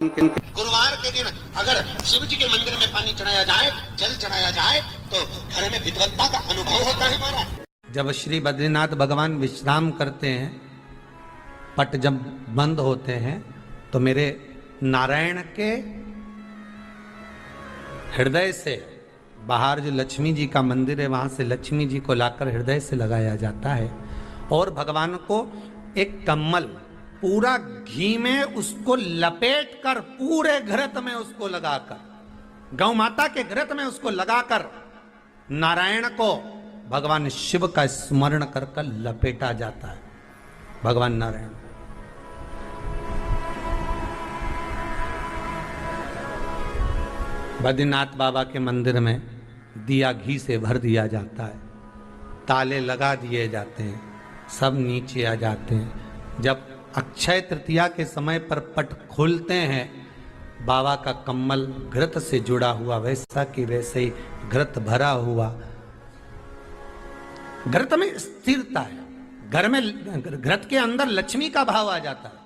गुरुवार के दिन अगर शिव जी के मंदिर में पानी चढ़ाया जाए, जल चढ़ाया जाए, तो घर में विद्वत्ता का अनुभव होता है महाराज। जब श्री बद्रीनाथ भगवान विश्राम करते हैं, पट जब बंद होते हैं, तो मेरे नारायण के हृदय से बाहर जो लक्ष्मी जी का मंदिर है, वहां से लक्ष्मी जी को लाकर हृदय से लगाया जाता है और भगवान को एक कम्मल पूरा घी में उसको लपेट कर, पूरे घृत में उसको लगाकर, गौ माता के घृत में उसको लगाकर नारायण को भगवान शिव का स्मरण कर कर लपेटा जाता है। भगवान नारायण बद्रीनाथ बाबा के मंदिर में दिया घी से भर दिया जाता है, ताले लगा दिए जाते हैं, सब नीचे आ जाते हैं। जब अक्षय तृतीया के समय पर पट खोलते हैं, बाबा का कम्मल घृत से जुड़ा हुआ वैसा कि वैसे ही घृत भरा हुआ, घृत में स्थिरता है, घर में घृत के अंदर लक्ष्मी का भाव आ जाता है।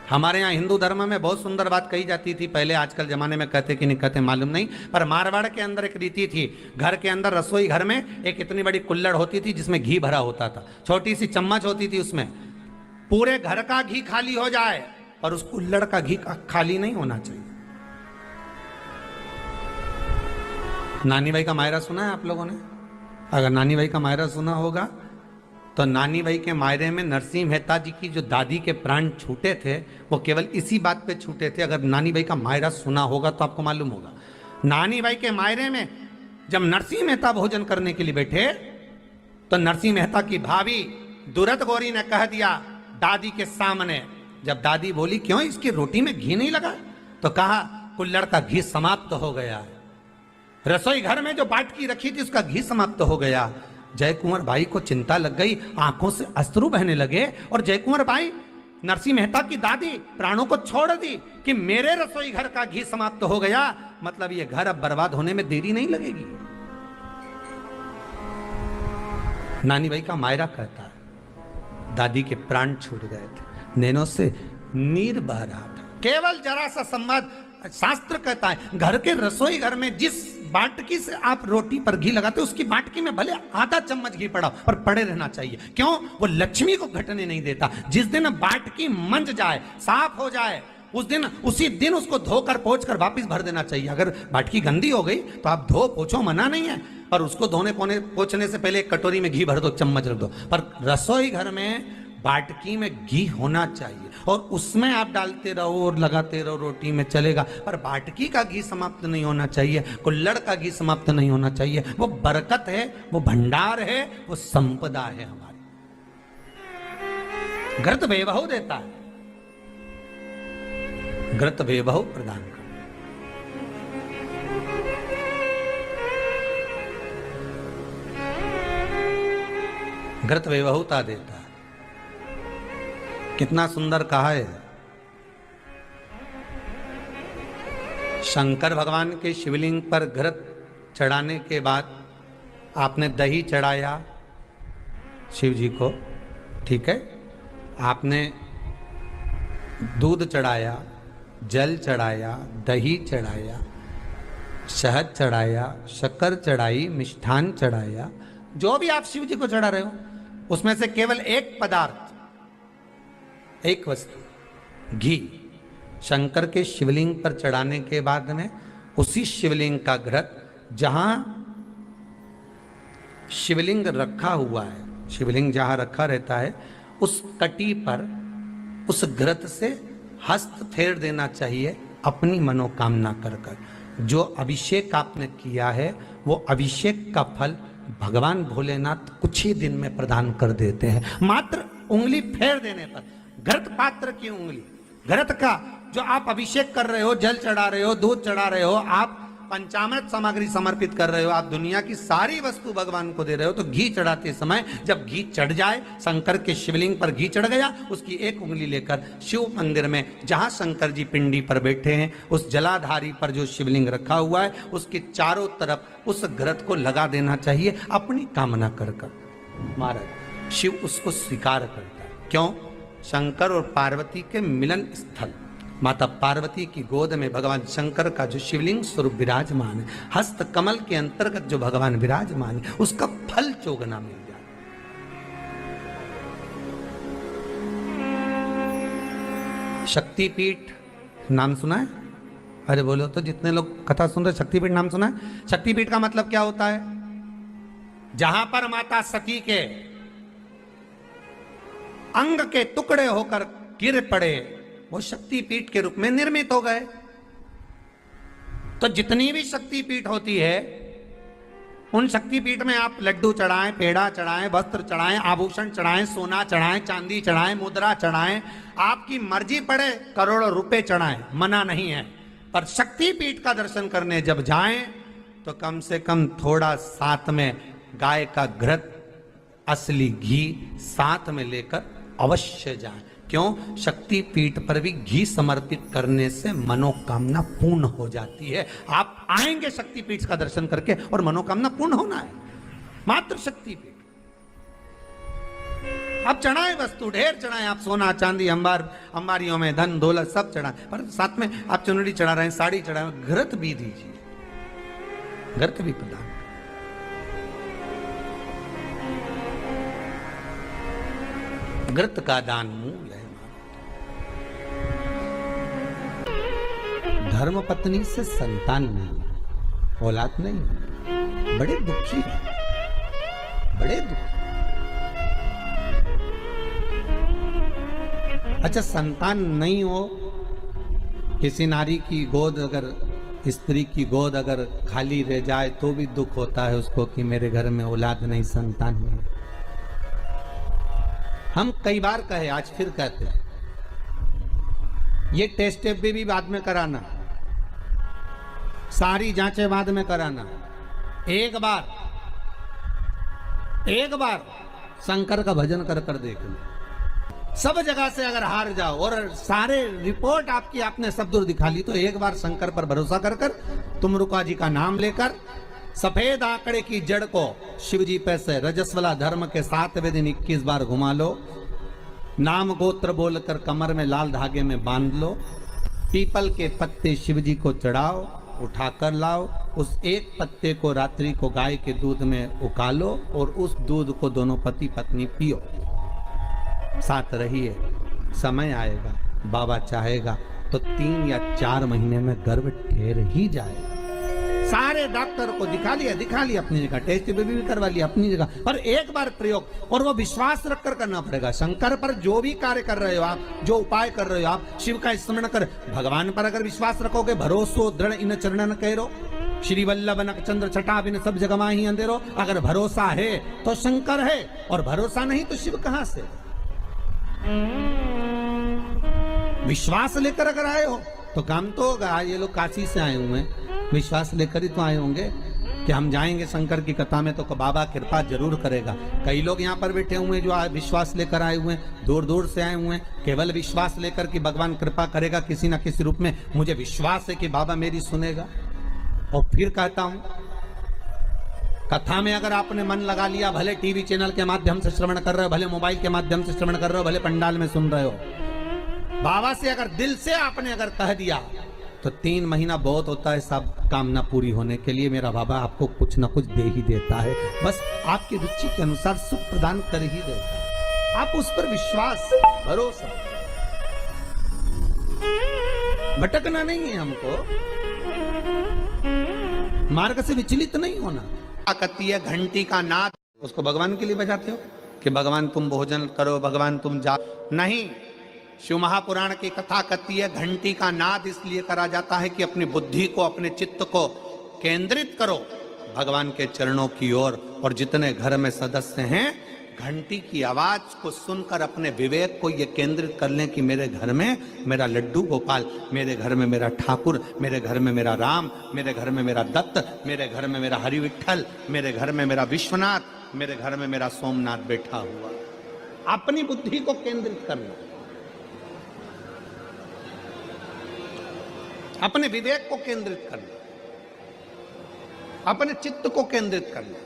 हमारे यहाँ हिंदू धर्म में बहुत सुंदर बात कही जाती थी पहले, आजकल जमाने में कहते कि नहीं कहते मालूम नहीं, पर मारवाड़ के अंदर एक रीति थी। घर के अंदर रसोई घर में एक इतनी बड़ी कुल्हड़ होती थी जिसमें घी भरा होता था, छोटी सी चम्मच होती थी, उसमें पूरे घर का घी खाली हो जाए और उस कुल्हड़ का घी खाली नहीं होना चाहिए। नानी भाई का मायरा सुना है आप लोगों ने? अगर नानी भाई का मायरा सुना होगा तो नानी भाई के मायरे में नरसिंह मेहता जी की जो दादी के प्राण छूटे थे, वो केवल इसी बात पे छूटे थे। अगर नानी भाई का मायरा सुना होगा तो आपको मालूम होगा, नानी भाई के मायरे में जब नरसिंह मेहता भोजन करने के लिए बैठे तो नरसिंह मेहता की भाभी दुरत गौरी ने कह दिया दादी के सामने, जब दादी बोली क्यों इसकी रोटी में घी नहीं लगा, तो कहा कुल्हड़ का घी समाप्त हो गया है, रसोई घर में जो बाटकी रखी थी उसका घी समाप्त हो गया। जय कुंवर भाई को चिंता लग गई, आंखों से अश्रु बहने लगे और जय कुंवर भाई नरसिंह मेहता की दादी प्राणों को छोड़ दी कि मेरे रसोई घर का घी समाप्त हो गया, मतलब ये घर अब बर्बाद होने में देरी नहीं लगेगी। नानी भाई का मायरा कहता है दादी के प्राण छूट गए थे, नैनों से नीर बह रहा था, केवल जरा सा संवाद। शास्त्र कहता है घर के रसोई घर में जिस बाटकी से आप रोटी पर घी लगाते उसकी बाटकी में भले आधा चम्मच घी पड़ा पर पड़े रहना चाहिए। क्यों? वो लक्ष्मी को घटने नहीं देता। जिस दिन बाटकी मंज जाए, साफ हो जाए, उस दिन उसी दिन उसको धोकर पोंछ कर वापस भर देना चाहिए। अगर बाटकी गंदी हो गई तो आप धो पोछो, मना नहीं है, पर उसको धोने पोंछने से पहले एक कटोरी में घी भर दो, चम्मच रख दो। पर रसोई घर में बाटकी में घी होना चाहिए और उसमें आप डालते रहो और लगाते रहो, रोटी में चलेगा, पर बाटकी का घी समाप्त नहीं होना चाहिए, कुल्हड़ का घी समाप्त नहीं होना चाहिए। वो बरकत है, वो भंडार है, वो संपदा है हमारी। घृत वैभव देता है, घृत वैभव प्रदान कर, घृत वैभवता देता है। कितना सुंदर कहा है। शंकर भगवान के शिवलिंग पर घृत चढ़ाने के बाद आपने दही चढ़ाया शिव जी को, ठीक है, आपने दूध चढ़ाया, जल चढ़ाया, दही चढ़ाया, शहद चढ़ाया, शक्कर चढ़ाई, मिष्ठान चढ़ाया, जो भी आप शिव जी को चढ़ा रहे हो उसमें से केवल एक पदार्थ, एक वस्तु, घी, शंकर के शिवलिंग पर चढ़ाने के बाद में उसी शिवलिंग का घृत, जहां शिवलिंग रखा हुआ है, शिवलिंग जहां रखा रहता है, उस कटी पर उस घृत से हस्त फेर देना चाहिए अपनी मनोकामना कर कर। जो अभिषेक आपने किया है वो अभिषेक का फल भगवान भोलेनाथ कुछ ही दिन में प्रदान कर देते हैं। मात्र उंगली फेर देने पर, घृत पात्र की उंगली, घृत का जो आप अभिषेक कर रहे हो, जल चढ़ा रहे हो, दूध चढ़ा रहे हो, आप पंचामृत सामग्री समर्पित कर रहे हो, आप दुनिया की सारी वस्तु भगवान को दे रहे हो, तो घी चढ़ाते समय जब घी चढ़ जाए, शंकर के शिवलिंग पर घी चढ़ गया, उसकी एक उंगली लेकर शिव मंदिर में जहां शंकर जी पिंडी पर बैठे हैं, उस जलाधारी पर जो शिवलिंग रखा हुआ है उसके चारों तरफ उस घृत को लगा देना चाहिए अपनी कामना कर कर। महाराज शिव उसको स्वीकार करता है। क्यों? शंकर और पार्वती के मिलन स्थल माता पार्वती की गोद में भगवान शंकर का जो शिवलिंग स्वरूप विराजमान है, हस्त कमल के अंतर्गत जो भगवान विराजमान है, उसका फल चोगना मिल जाए। शक्तिपीठ नाम सुना है? अरे बोलो तो, जितने लोग कथा सुन रहे, शक्तिपीठ नाम सुना है? शक्तिपीठ का मतलब क्या होता है? जहां पर माता सती के अंग के टुकड़े होकर गिर पड़े, वो शक्तिपीठ के रूप में निर्मित हो गए। तो जितनी भी शक्तिपीठ होती है, उन शक्तिपीठ में आप लड्डू चढ़ाएं, पेड़ा चढ़ाएं, वस्त्र चढ़ाएं, आभूषण चढ़ाएं, सोना चढ़ाएं, चांदी चढ़ाएं, मुद्रा चढ़ाएं, आपकी मर्जी पड़े करोड़ों रुपए चढ़ाएं, मना नहीं है। पर शक्तिपीठ का दर्शन करने जब जाएं तो कम से कम थोड़ा साथ में गाय का घृत, असली घी साथ में लेकर अवश्य जाएं। क्यों? शक्तिपीठ पर भी घी समर्पित करने से मनोकामना पूर्ण हो जाती है। आप आएंगे शक्तिपीठ का दर्शन करके और मनोकामना पूर्ण होना है, मात्र शक्तिपीठ। आप चढ़ाएं वस्तु, ढेर चढ़ाएं, आप सोना चांदी, अंबारियों में धन दौलत सब चढ़ाएं, पर साथ में आप चुनरी चढ़ा रहे हैं, साड़ी चढ़ाएं, घृत भी दीजिए, घृत भी प्रदान। घृत का दान मूल है। धर्म पत्नी से संतान नहीं, औलाद नहीं, बड़े दुखी है, बड़े दुखी। अच्छा, संतान नहीं हो, किसी नारी की गोद, अगर स्त्री की गोद अगर खाली रह जाए तो भी दुख होता है उसको कि मेरे घर में औलाद नहीं, संतान नहीं। हम कई बार कहे, आज फिर कहते हैं, ये टेस्ट भी बाद में कराना, सारी जांचें बाद में कराना। एक बार शंकर का भजन कर कर देख लो। सब जगह से अगर हार जाओ और सारे रिपोर्ट आपकी आपने सब दूर दिखा ली, तो एक बार शंकर पर भरोसा कर कर तुम रुका जी का नाम लेकर सफेद आंकड़े की जड़ को शिव जी पे से रजस्वला धर्म के 7वें दिन 21 बार घुमा लो। नाम गोत्र बोलकर कमर में लाल धागे में बांध लो। पीपल के पत्ते शिव जी को चढ़ाओ, उठाकर लाओ। उस एक पत्ते को रात्रि को गाय के दूध में उकालो और उस दूध को दोनों पति पत्नी पियो। साथ रहिए, समय आएगा, बाबा चाहेगा तो 3 या 4 महीने में गर्भ ठहर ही जाएगा। सारे डॉक्टर को दिखा लिया अपनी जगह, टेस्ट भी करवा लिया अपनी जगह, पर एक बार प्रयोग, और वो विश्वास रखकर करना पड़ेगा। शंकर पर जो भी कार्य कर रहे हो आप, जो उपाय कर रहे हो आप, शिव का स्मरण कर, भगवान पर अगर विश्वास रखोगे, भरोसो दृढ़ इन चरणन करो, श्री वल्लभ नक चंद्र छटा बिन सब जगह ही अंधेरो। अगर भरोसा है तो शंकर है, और भरोसा नहीं तो शिव कहां से। विश्वास लेकर अगर आए हो तो काम तो होगा। ये लोग काशी से आए हुए हैं, विश्वास लेकर ही तो आए होंगे कि हम जाएंगे शंकर की कथा में तो बाबा कृपा जरूर करेगा। कई लोग यहाँ पर बैठे हुए हैं जो विश्वास लेकर आए हुए हैं, दूर दूर से आए हुए हैं, केवल विश्वास लेकर कि भगवान कृपा करेगा किसी ना किसी रूप में, मुझे विश्वास है कि बाबा मेरी सुनेगा। और फिर कहता हूं, कथा में अगर आपने मन लगा लिया, भले टीवी चैनल के माध्यम से श्रवण कर रहे हो, भले मोबाइल के माध्यम से श्रवण कर रहे हो, भले पंडाल में सुन रहे हो, बाबा से अगर दिल से आपने अगर कह दिया तो 3 महीना बहुत होता है सब कामना पूरी होने के लिए। मेरा बाबा आपको कुछ ना कुछ दे ही देता है, बस आपकी रुचि के अनुसार सुख प्रदान कर ही देता है। आप उस पर विश्वास, भरोसा, भटकना नहीं है हमको, मार्ग से विचलित नहीं होना। कहती है घंटी का नाद, उसको भगवान के लिए बजाते हो कि भगवान तुम भोजन करो, भगवान तुम जा, नहीं। शिव महापुराण की कथा कहती है घंटी का नाद इसलिए करा जाता है कि अपनी बुद्धि को, अपने चित्त को केंद्रित करो भगवान के चरणों की ओर। और जितने घर में सदस्य हैं, घंटी की आवाज को सुनकर अपने विवेक को ये केंद्रित कर लें कि मेरे घर में मेरा लड्डू गोपाल, मेरे घर में मेरा ठाकुर, मेरे घर में मेरा राम, मेरे घर में मेरा दत्त, मेरे घर में मेरा हरि विठल, मेरे घर में मेरा विश्वनाथ, मेरे घर में मेरा सोमनाथ बैठा हुआ। अपनी बुद्धि को केंद्रित करना, अपने विवेक को केंद्रित करना, अपने चित्त को केंद्रित करना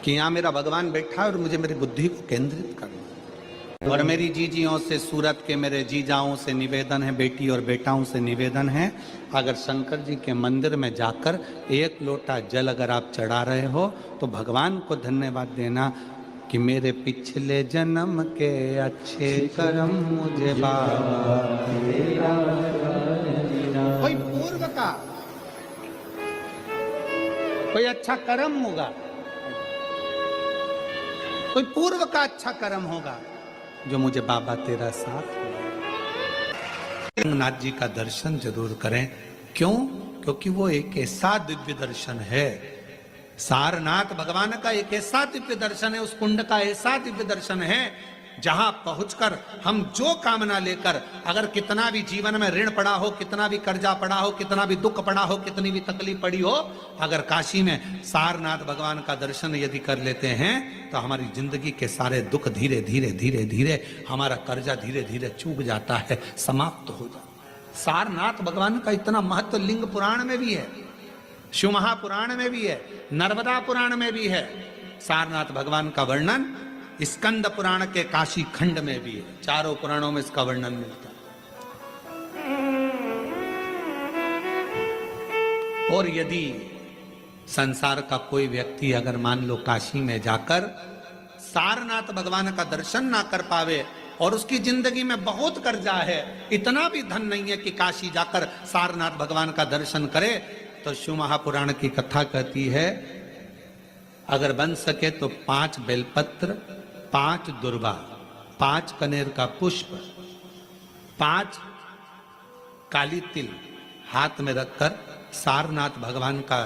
कि यहां मेरा भगवान बैठा है और मुझे मेरी बुद्धि को केंद्रित करना। और मेरी जीजियों से, सूरत के मेरे जीजाओं से निवेदन है, बेटी और बेटाओं से निवेदन है, अगर शंकर जी के मंदिर में जाकर एक लोटा जल अगर आप चढ़ा रहे हो तो भगवान को धन्यवाद देना कि मेरे पिछले जन्म के अच्छे कर्म मुझे बाबा तेरा कोई पूर्व का कोई अच्छा कर्म होगा, कोई पूर्व का अच्छा कर्म होगा जो मुझे बाबा तेरा साथ। रंगनाथ जी का दर्शन जरूर करें। क्यों? क्योंकि वो एक ऐसा दिव्य दर्शन है, सारनाथ भगवान का एक ऐसा दिव्य दर्शन है, उस कुंड का ऐसा दिव्य दर्शन है जहां पहुंचकर हम जो कामना लेकर, अगर कितना भी जीवन में ऋण पड़ा हो, कितना भी कर्जा पड़ा हो, कितना भी दुख पड़ा हो, कितनी भी तकलीफ पड़ी हो, अगर काशी में सारनाथ भगवान का दर्शन यदि कर लेते हैं तो हमारी जिंदगी के सारे दुख धीरे धीरे धीरे धीरे, हमारा कर्जा धीरे धीरे चूक जाता है, समाप्त हो जाता है। सारनाथ भगवान का इतना महत्व लिंग पुराण में भी है, शिव महापुराण में भी है, नर्मदा पुराण में भी है। सारनाथ भगवान का वर्णन स्कंद पुराण के काशी खंड में भी है, चारों पुराणों में इसका वर्णन मिलता है। और यदि संसार का कोई व्यक्ति अगर मान लो काशी में जाकर सारनाथ भगवान का दर्शन ना कर पावे और उसकी जिंदगी में बहुत कर्जा है, इतना भी धन नहीं है कि काशी जाकर सारनाथ भगवान का दर्शन करे, तो शिव महापुराण की कथा कहती है अगर बन सके तो 5 बेलपत्र, 5 दुर्वा, 5 कनेर का पुष्प, 5 काली तिल हाथ में रखकर सारनाथ भगवान का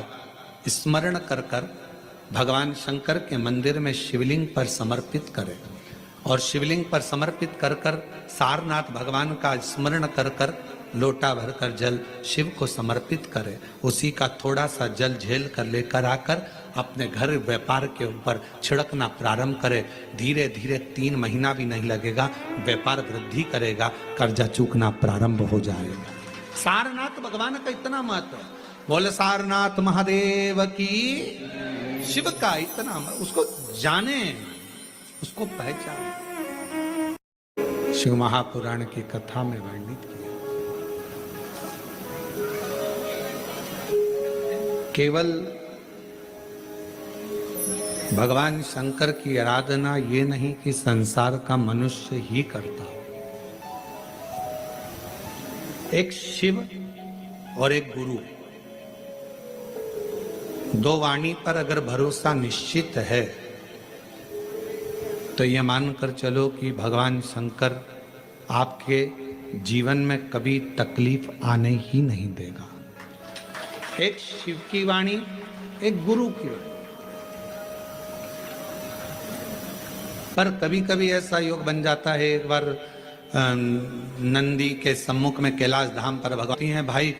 स्मरण कर कर भगवान शंकर के मंदिर में शिवलिंग पर समर्पित करें, और शिवलिंग पर समर्पित कर कर सारनाथ भगवान का स्मरण कर कर लोटा भरकर जल शिव को समर्पित करें। उसी का थोड़ा सा जल झेल कर लेकर आकर अपने घर व्यापार के ऊपर छिड़कना प्रारंभ करे। धीरे धीरे 3 महीना भी नहीं लगेगा, व्यापार वृद्धि करेगा, कर्जा चूकना प्रारंभ हो जाएगा। सारनाथ भगवान का इतना महत्व है। बोले सारनाथ महादेव की, शिव का इतना, उसको जाने, उसको पहचाने। शिव महापुराण की कथा में वर्णित किया। केवल भगवान शंकर की आराधना ये नहीं कि संसार का मनुष्य ही करता, एक शिव और एक गुरु, 2 वाणी पर अगर भरोसा निश्चित है तो ये मानकर चलो कि भगवान शंकर आपके जीवन में कभी तकलीफ आने ही नहीं देगा। एक शिव की वाणी, एक गुरु की वाणी। पर कभी कभी ऐसा योग बन जाता है, एक बार नंदी के सम्मुख में कैलाश धाम पर भगवती हैं भाई,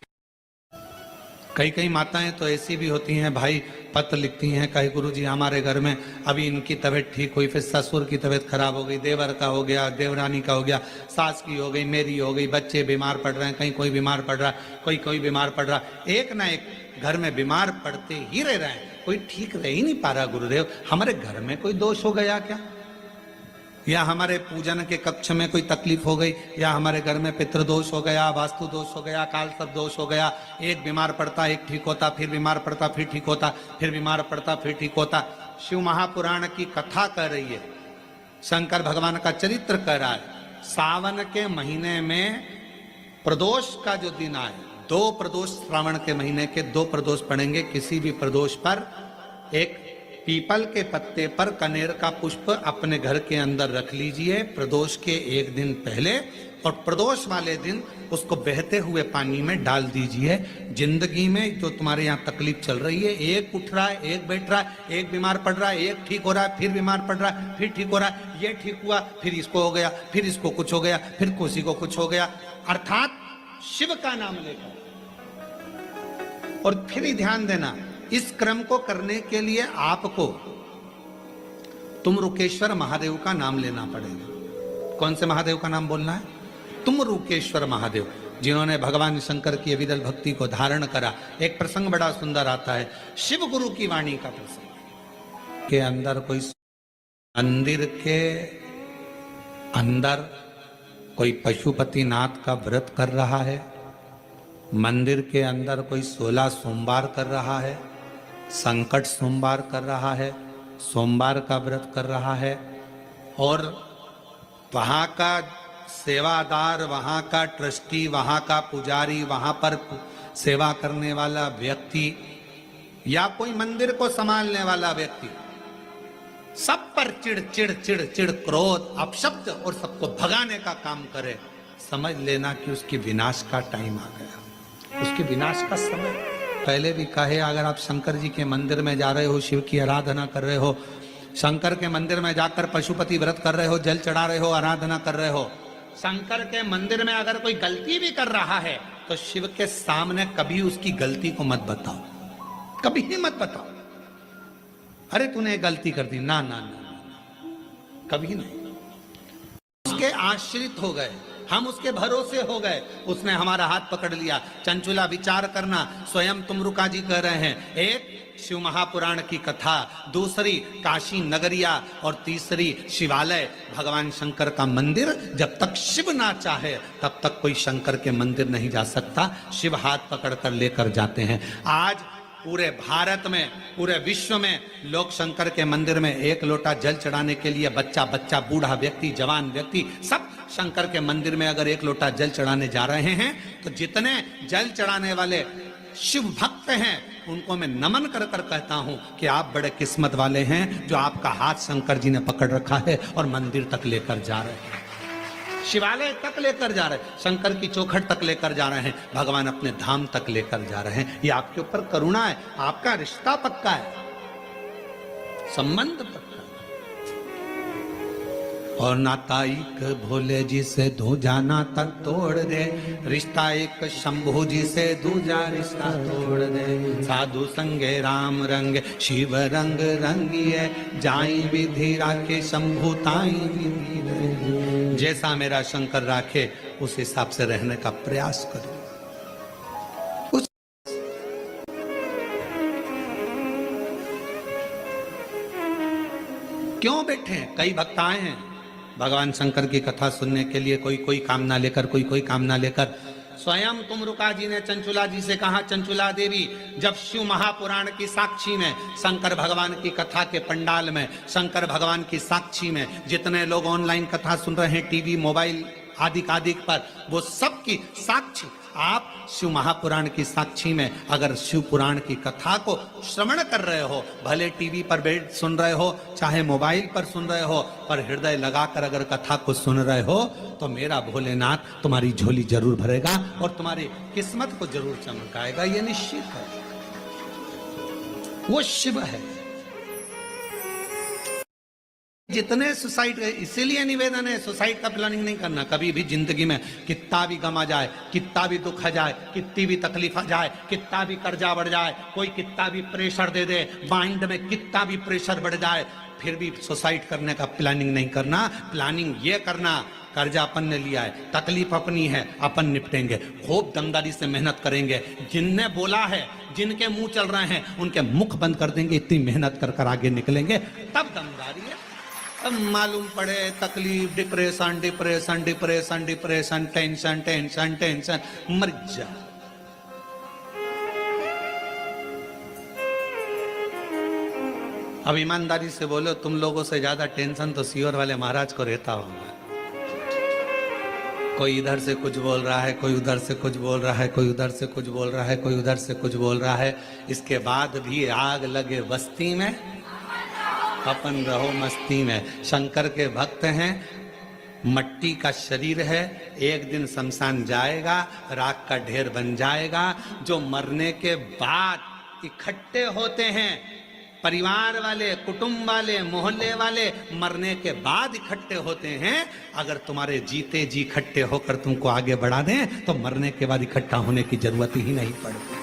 कई माताएं तो ऐसी भी होती हैं भाई, पत्र लिखती हैं कहे गुरुजी हमारे घर में अभी इनकी तबीयत ठीक हुई, फिर ससुर की तबीयत खराब हो गई, देवर का हो गया, देवरानी का हो गया, सास की हो गई, मेरी हो गई, बच्चे बीमार पड़ रहे हैं, कहीं कोई बीमार पड़ रहा है, कोई बीमार पड़ रहा, एक ना एक घर में बीमार पड़ते ही रह रहे हैं, कोई ठीक रह ही नहीं पा रहा। गुरुदेव हमारे घर में कोई दोष हो गया क्या, या हमारे पूजन के कक्ष में कोई तकलीफ हो गई, या हमारे घर में पितृदोष हो गया, वास्तु दोष हो गया, काल सर्प दोष हो गया, एक बीमार पड़ता एक ठीक होता, फिर बीमार पड़ता फिर ठीक होता, फिर बीमार पड़ता फिर ठीक होता। शिव महापुराण की कथा कह रही है, शंकर भगवान का चरित्र कह रहा है। सावन के महीने में प्रदोष का जो दिन आए, 2 प्रदोष श्रावण के महीने के 2 प्रदोष पड़ेंगे, किसी भी प्रदोष पर एक पीपल के पत्ते पर कनेर का पुष्प अपने घर के अंदर रख लीजिए प्रदोष के 1 दिन पहले, और प्रदोष वाले दिन उसको बहते हुए पानी में डाल दीजिए। जिंदगी में जो तुम्हारे यहाँ तकलीफ चल रही है, एक उठ रहा है, एक बैठ रहा है, एक बीमार पड़ रहा है, एक ठीक हो रहा है, फिर बीमार पड़ रहा है, फिर ठीक हो रहा है, ये ठीक हुआ, फिर इसको हो गया, फिर इसको कुछ हो गया, फिर किसी को कुछ हो गया, अर्थात शिव का नाम लेकर। और फिर ही ध्यान देना, इस क्रम को करने के लिए आपको तुम रुकेश्वर महादेव का नाम लेना पड़ेगा। कौन से महादेव का नाम बोलना है? तुम रुकेश्वर महादेव, जिन्होंने भगवान शंकर की अविरल भक्ति को धारण करा। एक प्रसंग बड़ा सुंदर आता है, शिव गुरु की वाणी का प्रसंग के अंदर कोई मंदिर के अंदर कोई पशुपतिनाथ का व्रत कर रहा है, मंदिर के अंदर कोई 16 सोमवार कर रहा है, संकट सोमवार कर रहा है, सोमवार का व्रत कर रहा है, और वहाँ का सेवादार, वहाँ का ट्रस्टी, वहाँ का पुजारी, वहाँ पर सेवा करने वाला व्यक्ति या कोई मंदिर को संभालने वाला व्यक्ति सब पर चिड़ चिड़ चिड़ चिड़ क्रोध अपशब्द और सबको भगाने का काम करे, समझ लेना कि उसकी विनाश का टाइम आ गया, उसके विनाश का समय। पहले भी कहे, अगर आप शंकर जी के मंदिर में जा रहे हो, शिव की आराधना कर रहे हो, शंकर के मंदिर में जाकर पशुपति व्रत कर रहे हो, जल चढ़ा रहे हो, आराधना कर रहे हो, शंकर के मंदिर में अगर कोई गलती भी कर रहा है तो शिव के सामने कभी उसकी गलती को मत बताओ, कभी ही मत बताओ, अरे तूने गलती कर दी, ना ना ना, कभी नहीं। उसके आश्रित हो गए, हम उसके भरोसे हो गए, उसने हमारा हाथ पकड़ लिया। चंचुला विचार करना, स्वयं तुमरुका जी कह रहे हैं, एक शिव महापुराण की कथा, दूसरी काशी नगरिया और तीसरी शिवालय, भगवान शंकर का मंदिर। जब तक शिव ना चाहे तब तक कोई शंकर के मंदिर नहीं जा सकता, शिव हाथ पकड़कर लेकर जाते हैं। आज पूरे भारत में, पूरे विश्व में लोग शंकर के मंदिर में एक लोटा जल चढ़ाने के लिए, बच्चा बच्चा, बूढ़ा व्यक्ति, जवान व्यक्ति, सब शंकर के मंदिर में अगर एक लोटा जल चढ़ाने जा रहे हैं तो जितने जल चढ़ाने वाले शिव भक्त हैं उनको मैं नमन कर कर कहता हूं कि आप बड़े किस्मत वाले हैं जो आपका हाथ शंकर जी ने पकड़ रखा है और मंदिर तक लेकर जा रहे हैं, शिवालय तक लेकर जा रहे हैं, शंकर की चौखट तक लेकर जा रहे हैं, भगवान अपने धाम तक लेकर जा रहे हैं। ये आपके ऊपर करुणा है, आपका रिश्ता पक्का है, संबंध पक्का है। और नाता एक भोले जी से दूजा नाता तोड़ दे, रिश्ता एक शंभू जी से दूजा रिश्ता तोड़ दे। साधु संगे राम रंग शिव रंग रंगिए, जाई विधि राखे शंभू ताई विधि रंगिए। जैसा मेरा शंकर राखे उस हिसाब से रहने का प्रयास करो। क्यों बैठे? कई भक्त आए हैं भगवान शंकर की कथा सुनने के लिए, कोई कोई कामना लेकर, कोई कोई कामना लेकर। स्वयं तुमरुका जी ने चंचुला जी से कहा, चंचुला देवी, जब शिव महापुराण की साक्षी में, शंकर भगवान की कथा के पंडाल में, शंकर भगवान की साक्षी में जितने लोग ऑनलाइन कथा सुन रहे हैं, टीवी मोबाइल आदि पर, वो सब की साक्षी, आप शिव महापुराण की साक्षी में अगर शिव पुराण की कथा को श्रवण कर रहे हो, भले टीवी पर बैठ सुन रहे हो, चाहे मोबाइल पर सुन रहे हो, पर हृदय लगाकर अगर कथा को सुन रहे हो तो मेरा भोलेनाथ तुम्हारी झोली जरूर भरेगा और तुम्हारी किस्मत को जरूर चमकाएगा, ये निश्चित है। वो शिव है। जितने सुसाइड, इसीलिए निवेदन है सुसाइड का प्लानिंग नहीं करना कभी भी जिंदगी में। कितना भी गम आ जाए, कितना भी दुख आ जाए, कितनी भी तकलीफ आ जाए, कितना भी कर्जा बढ़ जाए, कोई कितना भी प्रेशर दे दे, माइंड में कितना भी प्रेशर बढ़ जाए, फिर भी सुसाइड करने का प्लानिंग नहीं करना। प्लानिंग ये करना, कर्जा अपन ने लिया है, तकलीफ अपनी है, अपन निपटेंगे, खूब दमदारी से मेहनत करेंगे। जिनने बोला है, जिनके मुंह चल रहे हैं, उनके मुख बंद कर देंगे, इतनी मेहनत कर कर आगे निकलेंगे, तब दमदारी है। अब मालूम पड़े तकलीफ, depression depression depression depression, tension tension tension, मर जा। अब ईमानदारी से बोलो, तुम लोगों से ज्यादा टेंशन तो सीहोर वाले महाराज को रहता होगा। कोई इधर से कुछ बोल रहा है, कोई उधर से कुछ बोल रहा है, कोई उधर से कुछ बोल रहा है, कोई उधर से कुछ बोल रहा है। इसके बाद भी आग लगे बस्ती में, अपन रहो मस्ती में। शंकर के भक्त हैं, मट्टी का शरीर है, एक दिन शमशान जाएगा, राख का ढेर बन जाएगा। जो मरने के बाद इकट्ठे होते हैं, परिवार वाले, कुटुंब वाले, मोहल्ले वाले, मरने के बाद इकट्ठे होते हैं। अगर तुम्हारे जीते जी इकट्ठे होकर तुमको आगे बढ़ा दें तो मरने के बाद इकट्ठा होने की जरूरत ही नहीं पड़ती।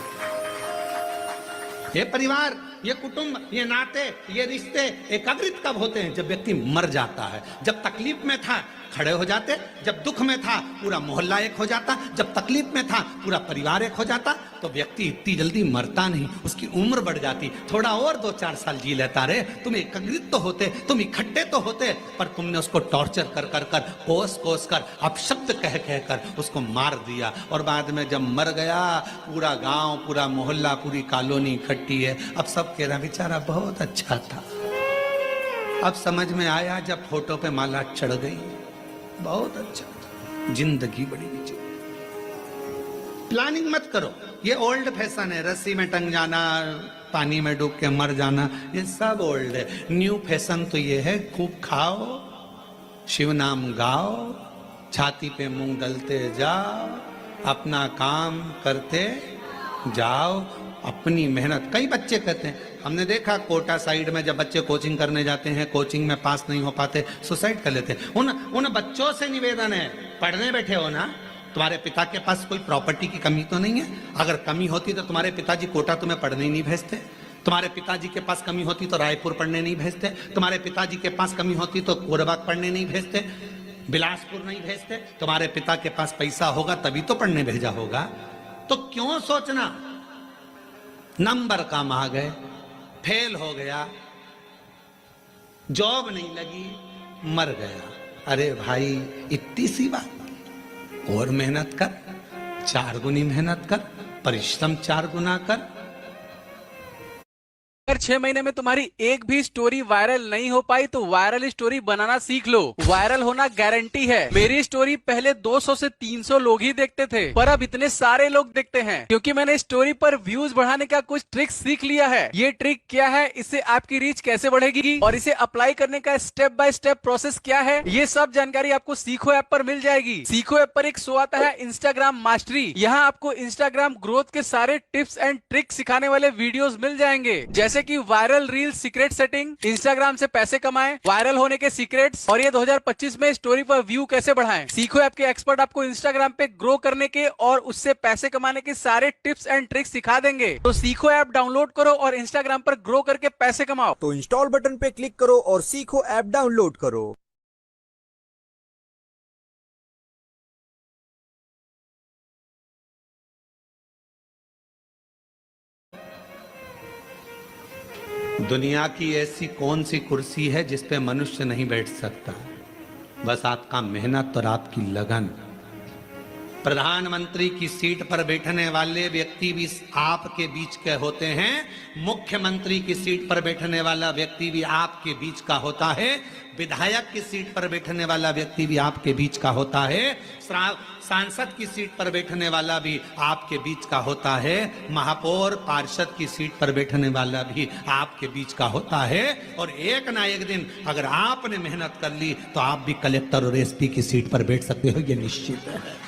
ये परिवार, ये कुटुंब, ये नाते, ये रिश्ते एकाग्रित कब होते हैं? जब व्यक्ति मर जाता है। जब तकलीफ में था खड़े हो जाते। जब दुख में था पूरा मोहल्ला एक हो जाता, जब तकलीफ में था पूरा परिवार एक हो जाता। तो व्यक्ति इतनी जल्दी मरता नहीं, उसकी उम्र बढ़ जाती। थोड़ा और 2-4 साल जी लेता रे। तुम एकाग्रित तो होते, तुम इकट्ठे तो होते, पर तुमने उसको टॉर्चर कर कर कर, कोस कोस कर, अपशब्द कह कह कर उसको मार दिया। और बाद में जब मर गया, पूरा गांव, पूरा मोहल्ला, पूरी कॉलोनी इकट्ठी है। अब सब कह रहा बेचारा बहुत अच्छा था। अब समझ में आया जब फोटो पे माला चढ़ गई, बहुत अच्छा था। जिंदगी बड़ी विचित्र। प्लानिंग मत करो, ये ओल्ड फैशन है। रस्सी में टंग जाना, पानी में डूब के मर जाना, ये सब ओल्ड है। न्यू फैशन तो ये है, खूब खाओ, शिव नाम गाओ, छाती पे मूंग डलते जाओ, अपना काम करते जाओ, अपनी मेहनत। कई बच्चे कहते हैं, हमने देखा कोटा साइड में जब बच्चे कोचिंग करने जाते हैं, कोचिंग में पास नहीं हो पाते, सुसाइड कर लेते हैं। उन बच्चों से निवेदन है, पढ़ने बैठे हो ना, तुम्हारे पिता के पास कोई प्रॉपर्टी की कमी तो नहीं है? अगर कमी होती तो तुम्हारे पिताजी कोटा तुम्हें पढ़ने नहीं भेजते। तुम्हारे पिताजी के पास कमी होती तो रायपुर पढ़ने नहीं भेजते। तुम्हारे पिताजी के पास कमी होती तो कोरबाग पढ़ने नहीं भेजते, बिलासपुर नहीं भेजते। तुम्हारे पिता के पास पैसा होगा तभी तो पढ़ने भेजा होगा। तो क्यों सोचना नंबर कम आ गए, फेल हो गया, जॉब नहीं लगी, मर गया। अरे भाई इतनी सी बात, और मेहनत कर, 4 गुनी मेहनत कर, परिश्रम 4 गुना कर। अगर 6 महीने में तुम्हारी एक भी स्टोरी वायरल नहीं हो पाई तो वायरल स्टोरी बनाना सीख लो। वायरल होना गारंटी है। मेरी स्टोरी पहले 200 से 300 लोग ही देखते थे, पर अब इतने सारे लोग देखते हैं, क्योंकि मैंने स्टोरी पर व्यूज बढ़ाने का कुछ ट्रिक सीख लिया है। ये ट्रिक क्या है, इससे आपकी रीच कैसे बढ़ेगी और इसे अप्लाई करने का स्टेप बाय स्टेप प्रोसेस क्या है, ये सब जानकारी आपको सीखो ऐप पर मिल जाएगी। सीखो ऐप पर एक शो आता है इंस्टाग्राम मास्टरी। यहाँ आपको इंस्टाग्राम ग्रोथ के सारे टिप्स एंड ट्रिक्स सिखाने वाले वीडियोस मिल जाएंगे, जैसे कि viral reel secret setting, Instagram से पैसे कमाएं, वायरल होने के सीक्रेट्स, और ये 2025 में स्टोरी पर व्यू कैसे बढ़ाएं। सीखो ऐप के एक्सपर्ट आपको इंस्टाग्राम पे ग्रो करने के और उससे पैसे कमाने के सारे टिप्स एंड ट्रिक्स सिखा देंगे। तो सीखो ऐप डाउनलोड करो और इंस्टाग्राम पर ग्रो करके पैसे कमाओ। तो इंस्टॉल बटन पे क्लिक करो और सीखो ऐप डाउनलोड करो। दुनिया की ऐसी कौन सी कुर्सी है जिस पे मनुष्य नहीं बैठ सकता? बस आपका मेहनत और आपकी लगन। प्रधानमंत्री की सीट पर बैठने वाले व्यक्ति भी आपके बीच के होते हैं, मुख्यमंत्री की सीट पर बैठने वाला व्यक्ति भी आपके बीच का होता है, विधायक की सीट पर बैठने वाला व्यक्ति भी आपके बीच का होता है, सांसद की सीट पर बैठने वाला भी आपके बीच का होता है, महापौर पार्षद की सीट पर बैठने वाला भी आपके बीच का होता है। और एक ना एक दिन अगर आपने मेहनत कर ली तो आप भी कलेक्टर और एसपी की सीट पर बैठ सकते हो, ये निश्चित है।